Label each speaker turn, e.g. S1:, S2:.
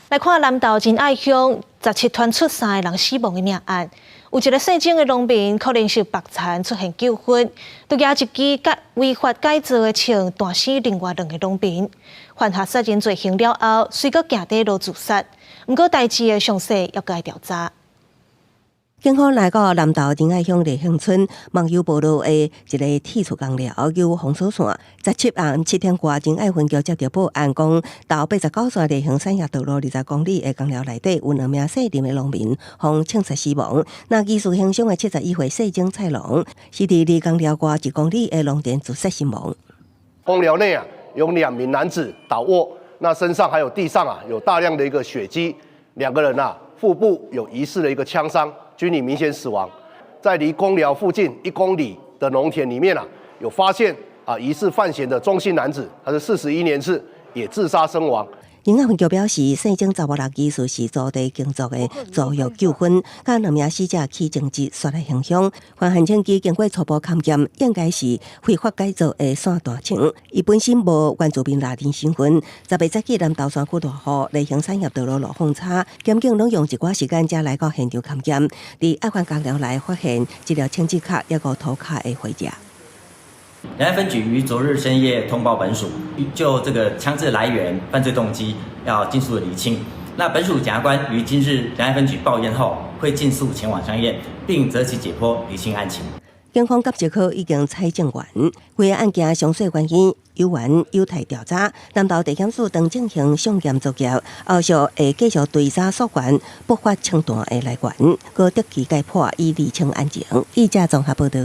S1: 来看南投仁爱乡17团出3个人死亡的命案，有一个姓郑的农民可能是白田出现纠纷，就举一支违法改造的枪弹死另外2个农民，犯下杀人罪行了后，随搁行底路自杀。不过代志的详细要该调查。
S2: 警方来到南投仁爱乡立兴村网友部落的一个铁厝工寮，由封锁线。17暗7点外，仁爱分局接到报案，讲到89线立兴产业道路20公里的工寮内底有2名姓林的农民，遭枪杀死亡。那疑似行凶的71岁姓曾蔡龙，是伫离工寮外1公里的农田自杀身亡。
S3: 工寮内有2名男子倒卧，那身上还有地上有大量的一个血迹，2个人腹部有疑似的一个枪伤。 均已明显死亡，在离工寮附近1公里的农田里面有发现疑似犯嫌的中姓男子，他是41年次，也自杀身亡。
S2: 仁爱分局表示，姓曾16疑似是租地耕作的租约纠纷，甲2名死者起争执，杀害行凶。犯行枪支经过初步勘验，应该是非法改造的散弹枪。伊本身无原住民拉丁身份。10月7日，南投山区大河立兴产业道路路封叉，检警拢用一寡时间才来到现场勘验。伫案发工寮内发现一条枪支卡，也有头卡的回家。
S4: 仁爱分局于昨日深夜通报本署，就这个枪支来源、犯罪动机要尽速的厘清。那本署检察官于今日仁爱分局报验后，会尽速前往相验，并择期解剖厘清案情。
S2: 警方甲这科已经采证完，规个案件详细原因有缘有待调查。南投地检署当进行上验作业，后续会继续追查溯源不法枪弹的来源，搁得其解破以厘清案情。记者综合报道。